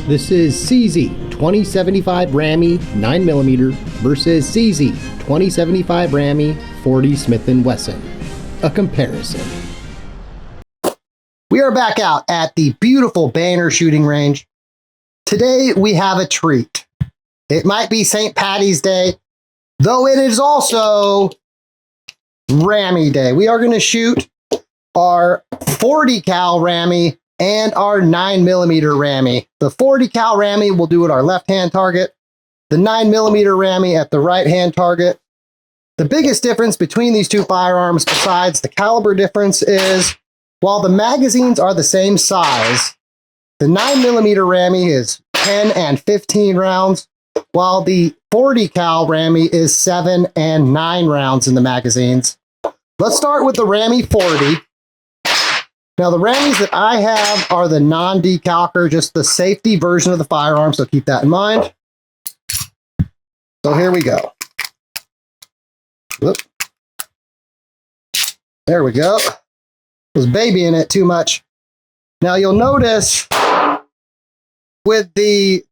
This is CZ 2075 Rami 9mm versus CZ 2075 Rami 40 Smith & Wesson. A comparison. We are back out at the beautiful Banner shooting range. Today we have a treat. It might be St. Paddy's Day, though it is also Rami Day. We are going to shoot our 40 cal Rami and our 9mm Rami. The 40 cal Rami will do at our left-hand target, the 9mm Rami at the right-hand target. The biggest difference between these two firearms, besides the caliber difference, is while the magazines are the same size, the 9mm Rami is 10 and 15 rounds, while the 40 cal Rami is 7 and 9 rounds in the magazines. Let's start with the Rami 40. Now, the Ramis that I have are the non-decalker, just the safety version of the firearm, so keep that in mind. So here we go. Whoop. There we go. Was babying it too much. Now, you'll notice with the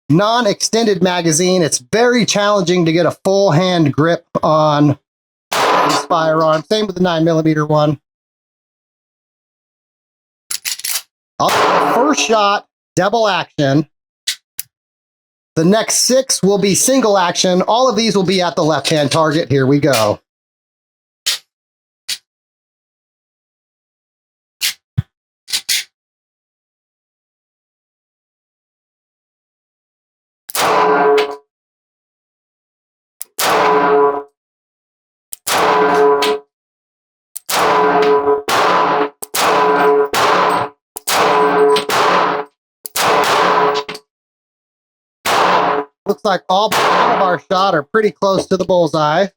non-extended magazine, it's very challenging to get a full hand grip on this firearm. Same with the 9mm one. First shot, double action. The next 6 will be single action. All of these will be at the left-hand target. Here we go. Looks like all of our shot are pretty close to the bullseye.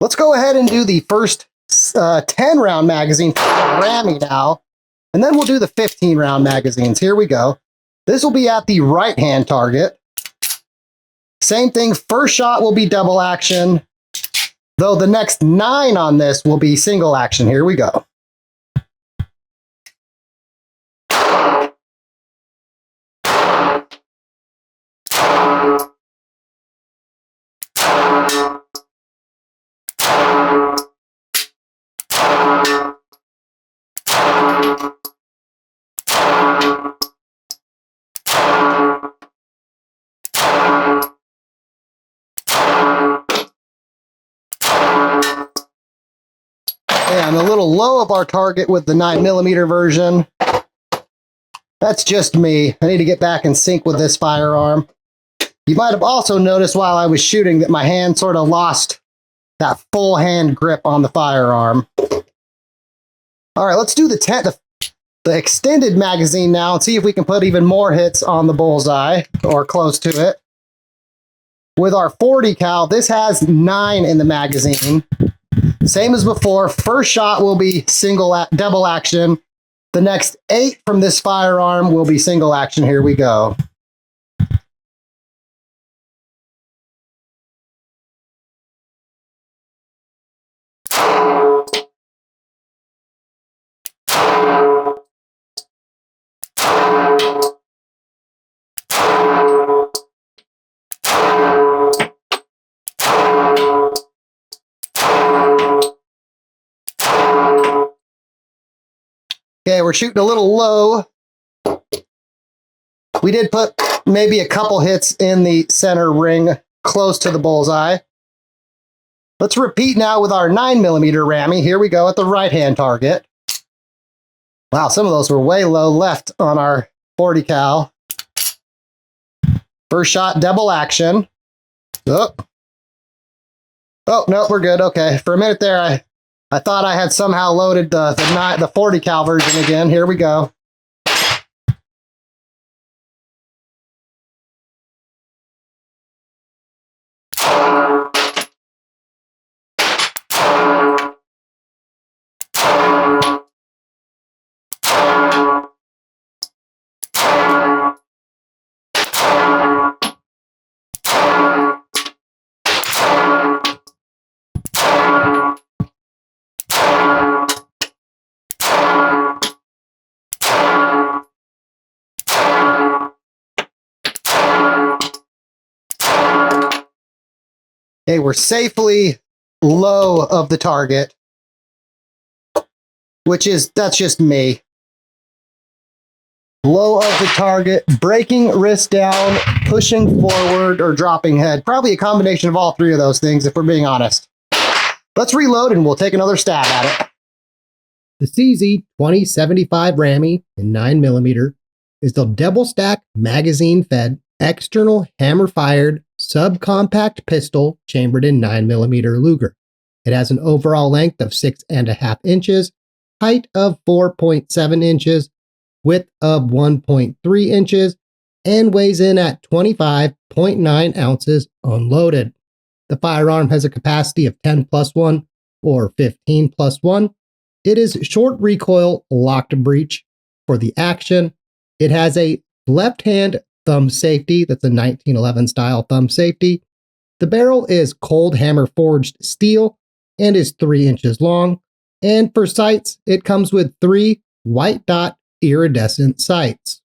Let's go ahead and do the first 10-round magazine for Rami now, and then we'll do the 15-round magazines. Here we go. This will be at the right-hand target. Same thing, first shot will be double action, though the next 9 on this will be single action. Here we go. I'm a little low of our target with the 9mm version. That's just me. I need to get back in sync with this firearm. You might have also noticed while I was shooting that my hand sort of lost that full hand grip on the firearm. All right, let's do the extended magazine now and see if we can put even more hits on the bullseye or close to it. With our 40 cal, this has 9 in the magazine. Same as before, first shot will be double action. The next 8 from this firearm will be single action. Here we go. Okay, we're shooting a little low. We did put maybe a couple hits in the center ring close to the bullseye. Let's repeat now with our 9mm Rami. Here we go at the right-hand target. Wow, some of those were way low left on our 40 cal. First shot, double action. Oh, no, we're good. Okay, for a minute there, I thought I had somehow loaded the 40 cal version again. Here we go. Okay, we're safely low of the target, that's just me. Low of the target, breaking wrist down, pushing forward, or dropping head. Probably a combination of all three of those things, if we're being honest. Let's reload and we'll take another stab at it. The CZ-2075 Rami in 9mm is the double-stack magazine-fed, external hammer-fired, subcompact pistol chambered in 9mm Luger. It has an overall length of 6.5 inches, height of 4.7 inches, width of 1.3 inches, and weighs in at 25.9 ounces unloaded. The firearm has a capacity of 10+1 or 15+1. It is short recoil locked breech for the action. It has a left hand thumb safety, that's a 1911 style thumb safety. The barrel is cold hammer forged steel and is 3 inches long. And for sights, it comes with 3 white dot iridescent sights.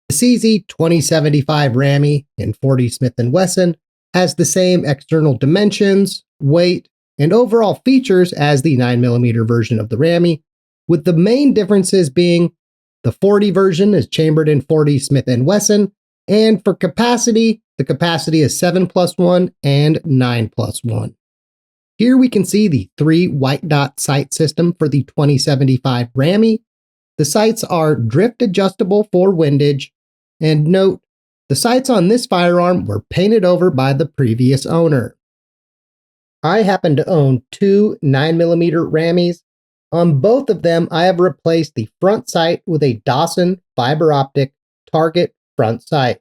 The CZ-2075 Rami in 40 Smith & Wesson has the same external dimensions, weight, and overall features as the 9mm version of the Rami, with the main differences being the 40 version is chambered in 40 Smith & Wesson, and for capacity, the capacity is 7+1 and 9+1. Here we can see the 3 white dot sight system for the 2075 Rami. The sights are drift adjustable for windage, and note, the sights on this firearm were painted over by the previous owner. I happen to own 2 9mm Ramis. On both of them, I have replaced the front sight with a Dawson fiber optic target front sight.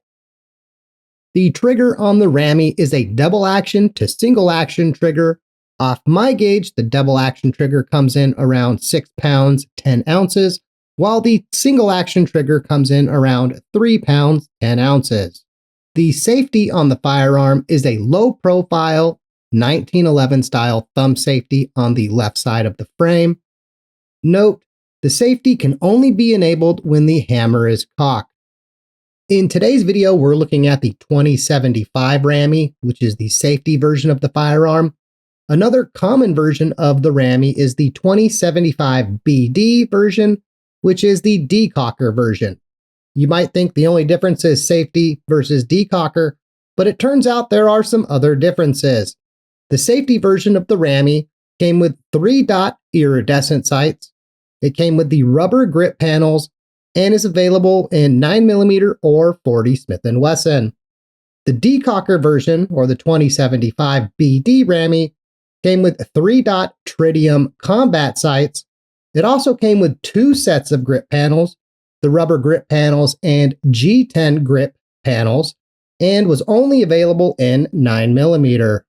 The trigger on the Rami is a double action to single action trigger. Off my gauge, the double action trigger comes in around 6 pounds, 10 ounces, while the single action trigger comes in around 3 pounds, 10 ounces. The safety on the firearm is a low profile 1911 style thumb safety on the left side of the frame. Note, the safety can only be enabled when the hammer is cocked. In today's video, we're looking at the 2075 Rami, which is the safety version of the firearm. Another common version of the Rami is the 2075 BD version, which is the decocker version. You might think the only difference is safety versus decocker, but it turns out there are some other differences. The safety version of the Rami came with 3 dot iridescent sights. It came with the rubber grip panels and is available in 9mm or 40 Smith & Wesson. The decocker version, or the 2075 BD Rami, came with 3 dot tritium combat sights. It also came with 2 sets of grip panels, the rubber grip panels and G10 grip panels, and was only available in 9mm.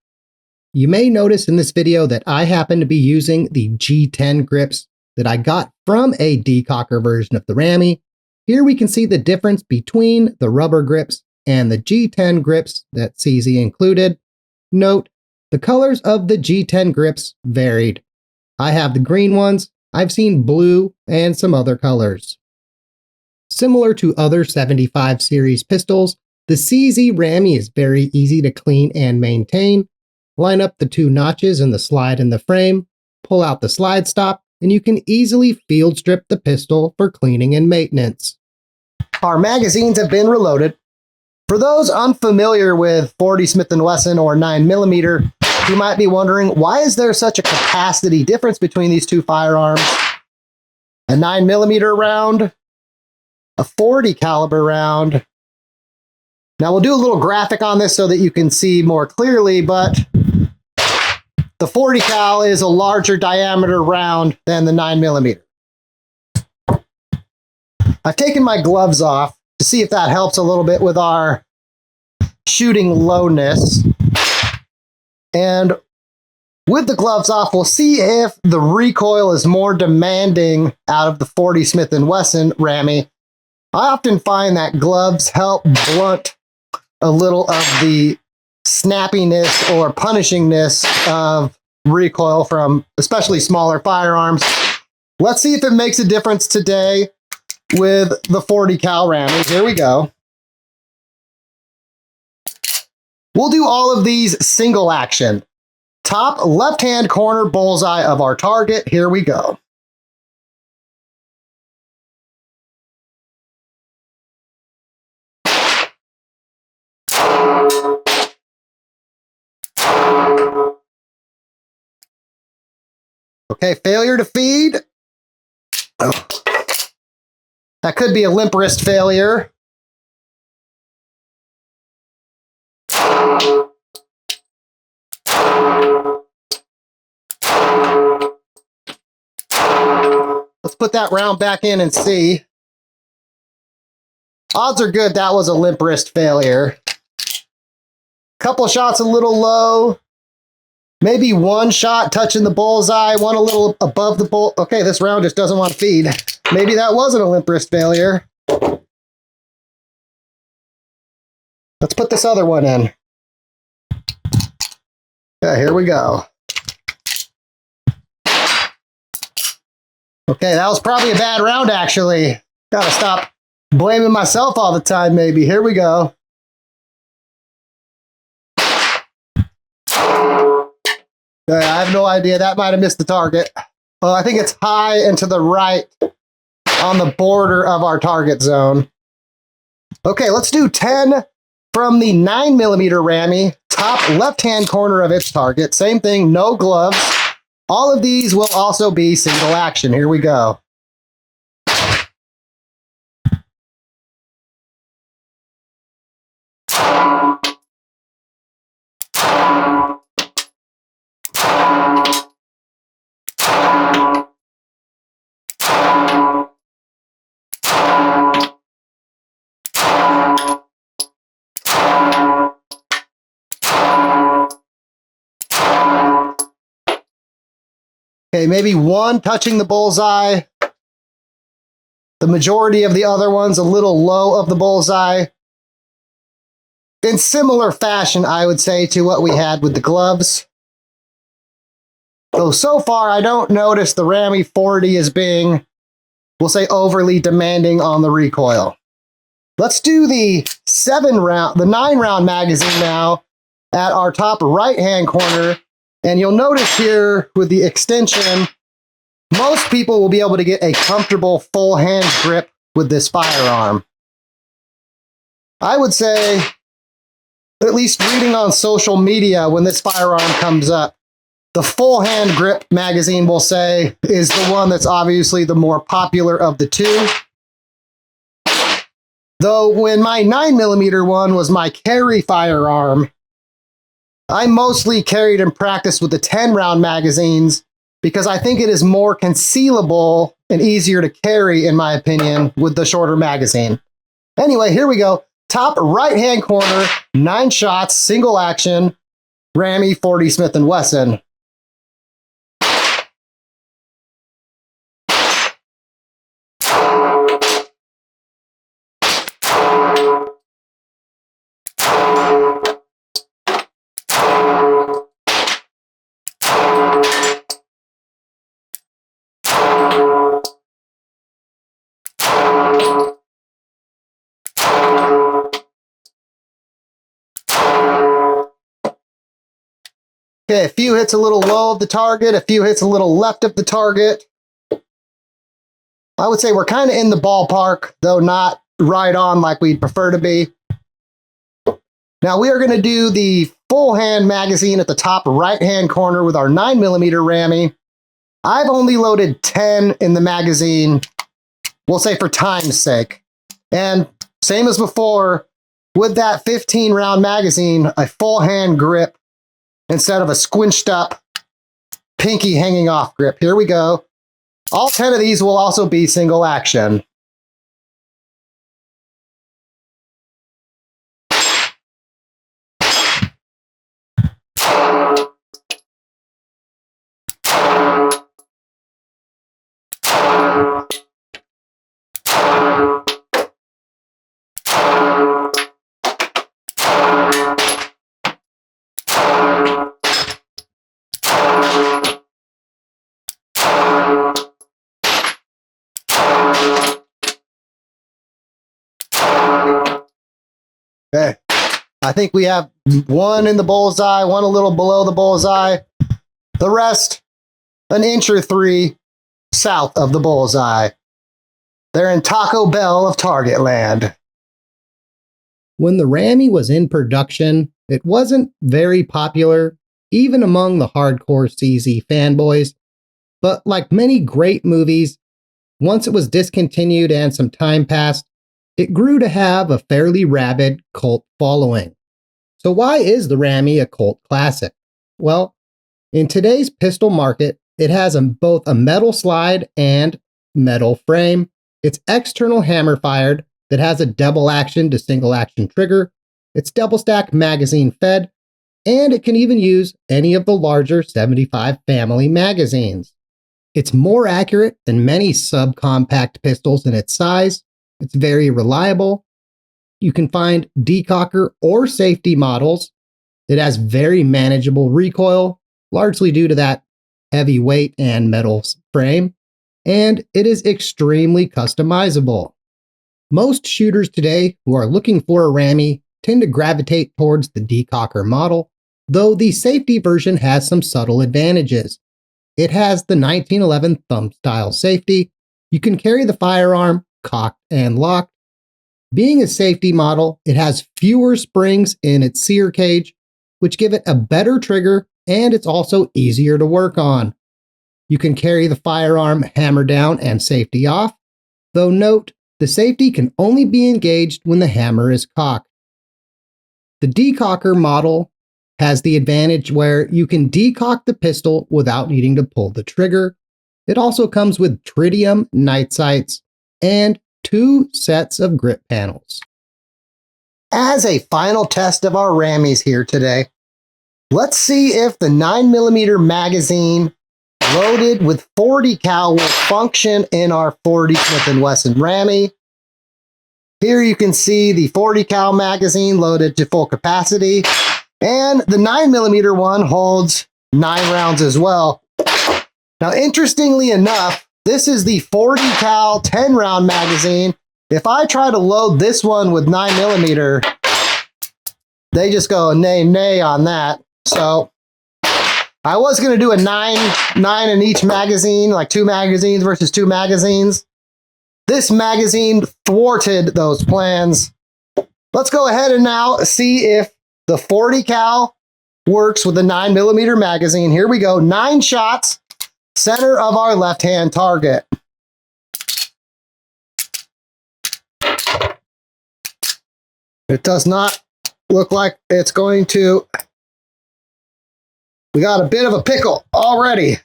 You may notice in this video that I happen to be using the G10 grips that I got from a decocker version of the Rami. Here we can see the difference between the rubber grips and the G10 grips that CZ included. Note, the colors of the G10 grips varied. I have the green ones, I've seen blue, and some other colors. Similar to other 75 series pistols, the CZ Rami is very easy to clean and maintain. Line up the 2 notches in the slide in the frame, pull out the slide stop, and you can easily field strip the pistol for cleaning and maintenance. Our magazines have been reloaded. For those unfamiliar with 40 Smith & Wesson or 9mm, you might be wondering, why is there such a capacity difference between these two firearms? A 9mm round, a 40 caliber round. Now we'll do a little graphic on this so that you can see more clearly, but the 40 cal is a larger diameter round than the 9mm. I've taken my gloves off to see if that helps a little bit with our shooting lowness. And with the gloves off, we'll see if the recoil is more demanding out of the 40 Smith & Wesson Rami. I often find that gloves help blunt a little of the snappiness or punishingness of recoil from especially smaller firearms. Let's see if it makes a difference today with the 40 cal Rami. Here we go. We'll do all of these single action. Top left-hand corner bullseye of our target. Here we go. Okay, failure to feed. Oh. That could be a limp wrist failure. Let's put that round back in and see. Odds are good that was a limp wrist failure. Couple shots a little low. Maybe one shot touching the bullseye, one a little above the bull. Okay, this round just doesn't want to feed. Maybe that wasn't a limp wrist failure. Let's put this other one in. Yeah, here we go. Okay, that was probably a bad round, actually. Gotta stop blaming myself all the time, maybe. Here we go. I have no idea. That might have missed the target. Well, I think it's high and to the right on the border of our target zone. Okay, let's do 10 from the 9mm Rami, top left-hand corner of its target. Same thing, no gloves. All of these will also be single action. Here we go. Okay, maybe one touching the bullseye. The majority of the other ones a little low of the bullseye. In similar fashion, I would say, to what we had with the gloves. So far, I don't notice the Rami 40 as being, we'll say, overly demanding on the recoil. Let's do the 9-round magazine now at our top right-hand corner. And you'll notice here with the extension, most people will be able to get a comfortable full hand grip with this firearm. I would say, at least reading on social media when this firearm comes up, the full hand grip magazine, we'll say, is the one that's obviously the more popular of the two. Though when my 9mm one was my carry firearm, I mostly carried and practiced with the 10-round magazines because I think it is more concealable and easier to carry, in my opinion, with the shorter magazine. Anyway, here we go. Top right-hand corner, 9 shots, single action, Rami 40 Smith & Wesson. Okay, a few hits a little low of the target, a few hits a little left of the target. I would say we're kind of in the ballpark, though not right on like we'd prefer to be. Now we are going to do the full hand magazine at the top right-hand corner with our 9mm Rami. I've only loaded 10 in the magazine, we'll say for time's sake. And same as before, with that 15-round magazine, a full hand grip instead of a squinched up pinky hanging off grip. Here we go. All 10 of these will also be single action. think we have one in the bullseye, one a little below the bullseye. The rest, an inch or three south of the bullseye. They're in Taco Bell of Target land. When the Rami was in production, it wasn't very popular, even among the hardcore CZ fanboys. But like many great movies, once it was discontinued and some time passed, it grew to have a fairly rabid cult following. So why is the Rami a cult classic? Well, in today's pistol market, it has both a metal slide and metal frame. It's external hammer fired that has a double action to single action trigger. It's double stack magazine fed, and it can even use any of the larger 75 family magazines. It's more accurate than many subcompact pistols in its size. It's very reliable. You can find decocker or safety models. It has very manageable recoil, largely due to that heavy weight and metal frame, and it is extremely customizable. Most shooters today who are looking for a Rami tend to gravitate towards the decocker model, though the safety version has some subtle advantages. It has the 1911 thumb style safety. You can carry the firearm cocked and locked. Being a safety model, it has fewer springs in its sear cage, which give it a better trigger, and it's also easier to work on. You can carry the firearm hammer down and safety off, though note, the safety can only be engaged when the hammer is cocked. The decocker model has the advantage where you can decock the pistol without needing to pull the trigger. It also comes with tritium night sights and 2 sets of grip panels. As a final test of our Ramis here today, let's see if the 9mm magazine loaded with 40 cal will function in our 40 Smith & Wesson Rami. Here you can see the 40 cal magazine loaded to full capacity, and the 9mm one holds 9 rounds as well. Now, interestingly enough, this is the 40 cal 10 round magazine. If I try to load this one with 9mm, they just go nay, nay on that. So I was going to do a 9 in each magazine, like 2 magazines versus 2 magazines. This magazine thwarted those plans. Let's go ahead and now see if the 40 cal works with the 9mm magazine. Here we go. 9 shots, center of our left-hand target. It does not look like it's going to. We got a bit of a pickle already.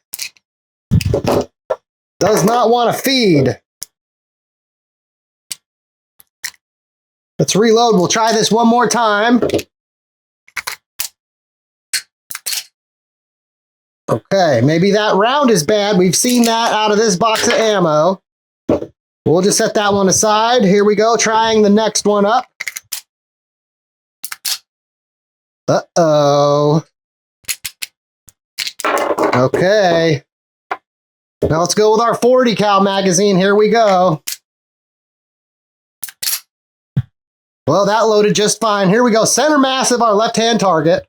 Does not want to feed. Let's reload. We'll try this one more time. Okay, maybe that round is bad. We've seen that out of this box of ammo. We'll just set that one aside. Here we go, trying the next one up. Uh-oh. Okay. Now let's go with our 40 cal magazine. Here we go. Well, that loaded just fine. Here we go. Center mass of our left-hand target.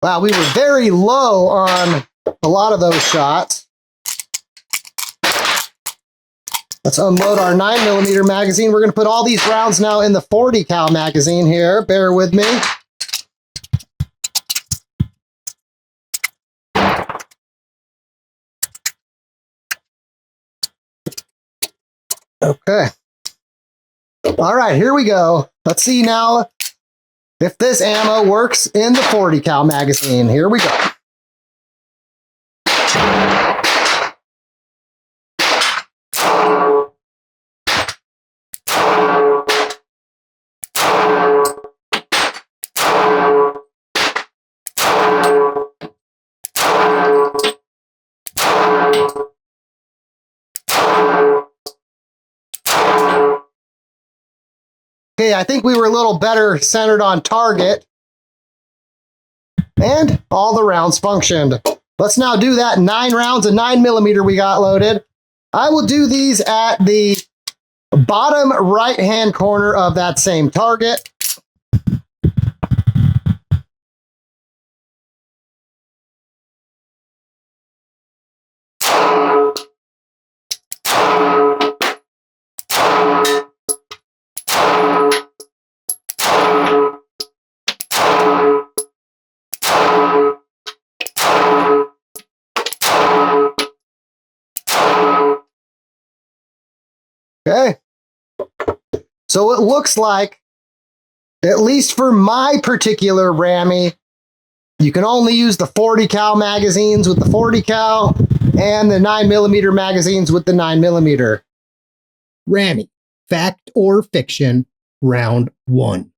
Wow, we were very low on a lot of those shots. Let's unload our 9mm magazine. We're going to put all these rounds now in the 40 cal magazine here. Bear with me. Okay. All right, here we go. Let's see now if this ammo works in the 40 cal magazine. Here we go. Okay, I think we were a little better centered on target. And all the rounds functioned. Let's now do that 9 rounds of 9mm we got loaded. I will do these at the bottom right-hand corner of that same target. Okay. So it looks like, at least for my particular Rami, you can only use the 40 cal magazines with the 40 cal and the 9mm magazines with the 9mm. Rami, fact or fiction, round 1.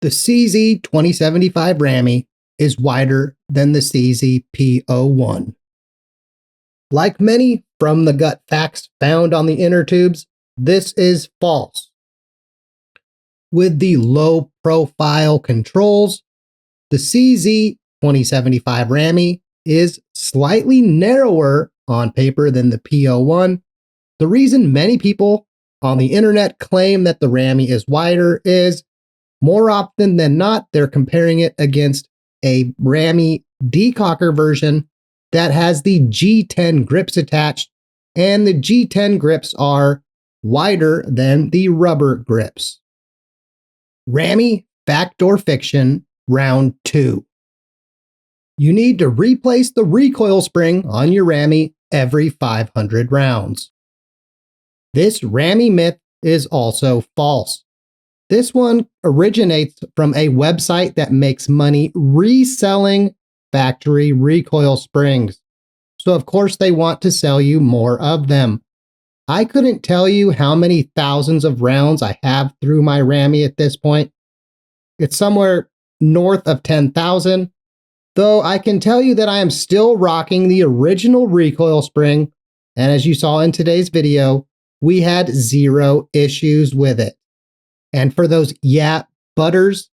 The CZ 2075 Rami is wider than the CZ P01. Like many from the gut facts found on the inner tubes, this is false. With the low profile controls, the CZ 2075 Rami is slightly narrower on paper than the P01. The reason many people on the internet claim that the Rami is wider is, more often than not, they're comparing it against a Rami decocker version that has the G10 grips attached, and the G10 grips are wider than the rubber grips. Rami, fact or fiction, round 2. You need to replace the recoil spring on your Rami every 500 rounds. This Rami myth is also false. This one originates from a website that makes money reselling factory recoil springs. So of course they want to sell you more of them. I couldn't tell you how many thousands of rounds I have through my Rami at this point. It's somewhere north of 10,000, though I can tell you that I am still rocking the original recoil spring, and as you saw in today's video, we had 0 issues with it. And for those butters,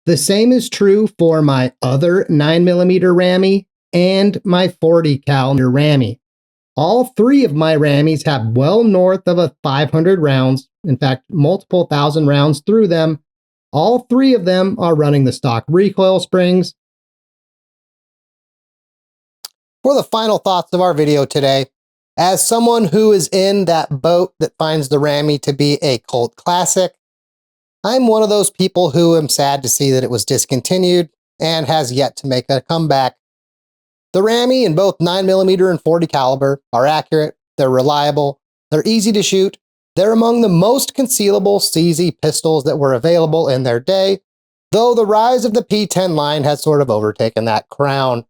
the same is true for my other 9mm Rami and my 40 cal Rami. All 3 of my Ramis have well north of 500 rounds, in fact, multiple thousand rounds through them. All 3 of them are running the stock recoil springs. For the final thoughts of our video today, as someone who is in that boat that finds the Rami to be a cult classic, I'm one of those people who am sad to see that it was discontinued and has yet to make a comeback. The Rami in both 9mm and 40 caliber are accurate, they're reliable, they're easy to shoot, they're among the most concealable CZ pistols that were available in their day, though the rise of the P10 line has sort of overtaken that crown,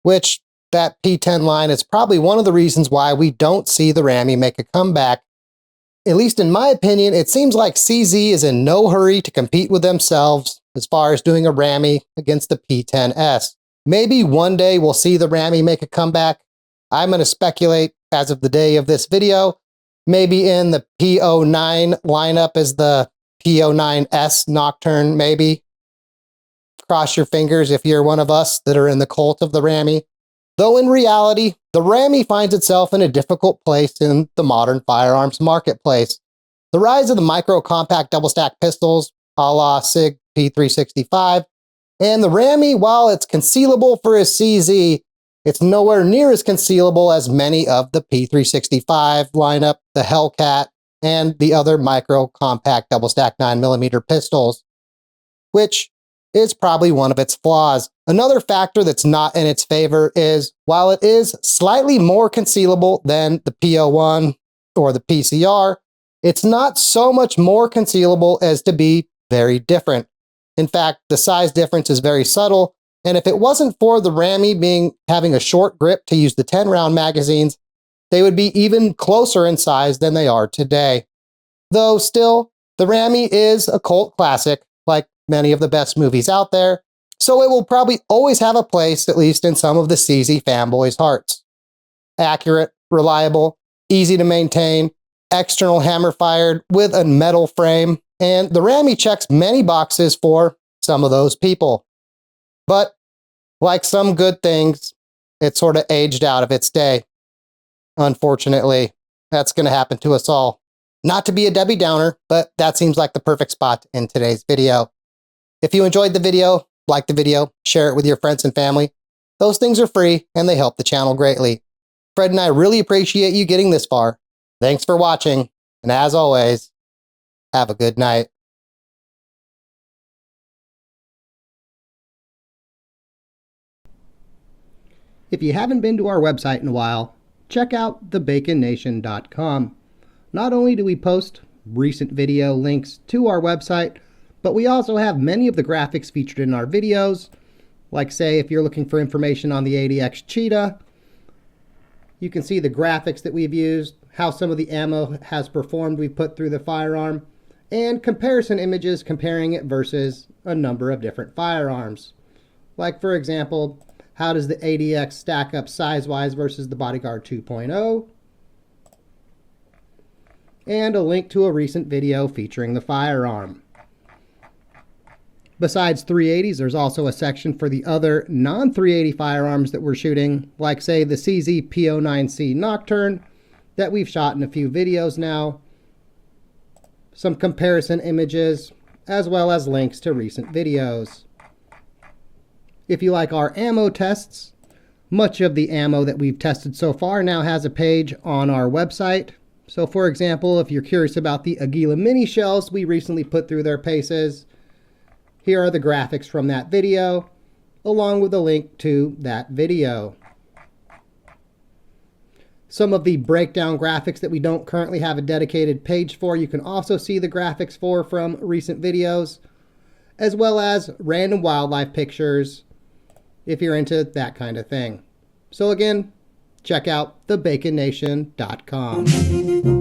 which that P10 line is probably one of the reasons why we don't see the Rami make a comeback. At least in my opinion, it seems like CZ is in no hurry to compete with themselves as far as doing a Rami against the P10S. Maybe one day we'll see the Rami make a comeback. I'm going to speculate as of the day of this video, maybe in the P09 lineup as the P09S Nocturne, maybe. Cross your fingers if you're one of us that are in the cult of the Rami. Though in reality, the Rami finds itself in a difficult place in the modern firearms marketplace. The rise of the micro-compact double-stack pistols, a la SIG P365, and the Rami, while it's concealable for a CZ, it's nowhere near as concealable as many of the P365 lineup, the Hellcat, and the other micro-compact double-stack 9mm pistols, which is probably one of its flaws. Another factor that's not in its favor is, while it is slightly more concealable than the P01 or the PCR, it's not so much more concealable as to be very different. In fact, the size difference is very subtle, and if it wasn't for the Rami having a short grip to use the 10-round magazines, they would be even closer in size than they are today. Though still, the Rami is a cult classic, like many of the best movies out there, so it will probably always have a place, at least in some of the CZ fanboys' hearts. Accurate, reliable, easy to maintain, external hammer fired with a metal frame, and the Rami checks many boxes for some of those people. But like some good things, it sort of aged out of its day. Unfortunately, that's going to happen to us all. Not to be a Debbie Downer, but that seems like the perfect spot in today's video. If you enjoyed the video, like the video, share it with your friends and family. Those things are free and they help the channel greatly. Fred and I really appreciate you getting this far. Thanks for watching, and as always, have a good night. If you haven't been to our website in a while, check out TheBaconNation.com. Not only do we post recent video links to our website, but we also have many of the graphics featured in our videos. Like say, if you're looking for information on the ADX Cheetah, you can see the graphics that we've used, how some of the ammo has performed we've put through the firearm, and comparison images comparing it versus a number of different firearms. Like for example, how does the ADX stack up size-wise versus the Bodyguard 2.0? And a link to a recent video featuring the firearm. Besides 380s, there's also a section for the other non-380 firearms that we're shooting, like say the CZ P09C Nocturne that we've shot in a few videos now, some comparison images, as well as links to recent videos. If you like our ammo tests, much of the ammo that we've tested so far now has a page on our website. So for example, if you're curious about the Aguila mini shells we recently put through their paces, here are the graphics from that video, along with a link to that video. Some of the breakdown graphics that we don't currently have a dedicated page for, you can also see the graphics for from recent videos, as well as random wildlife pictures, if you're into that kind of thing. So again, check out TheBaconNation.com.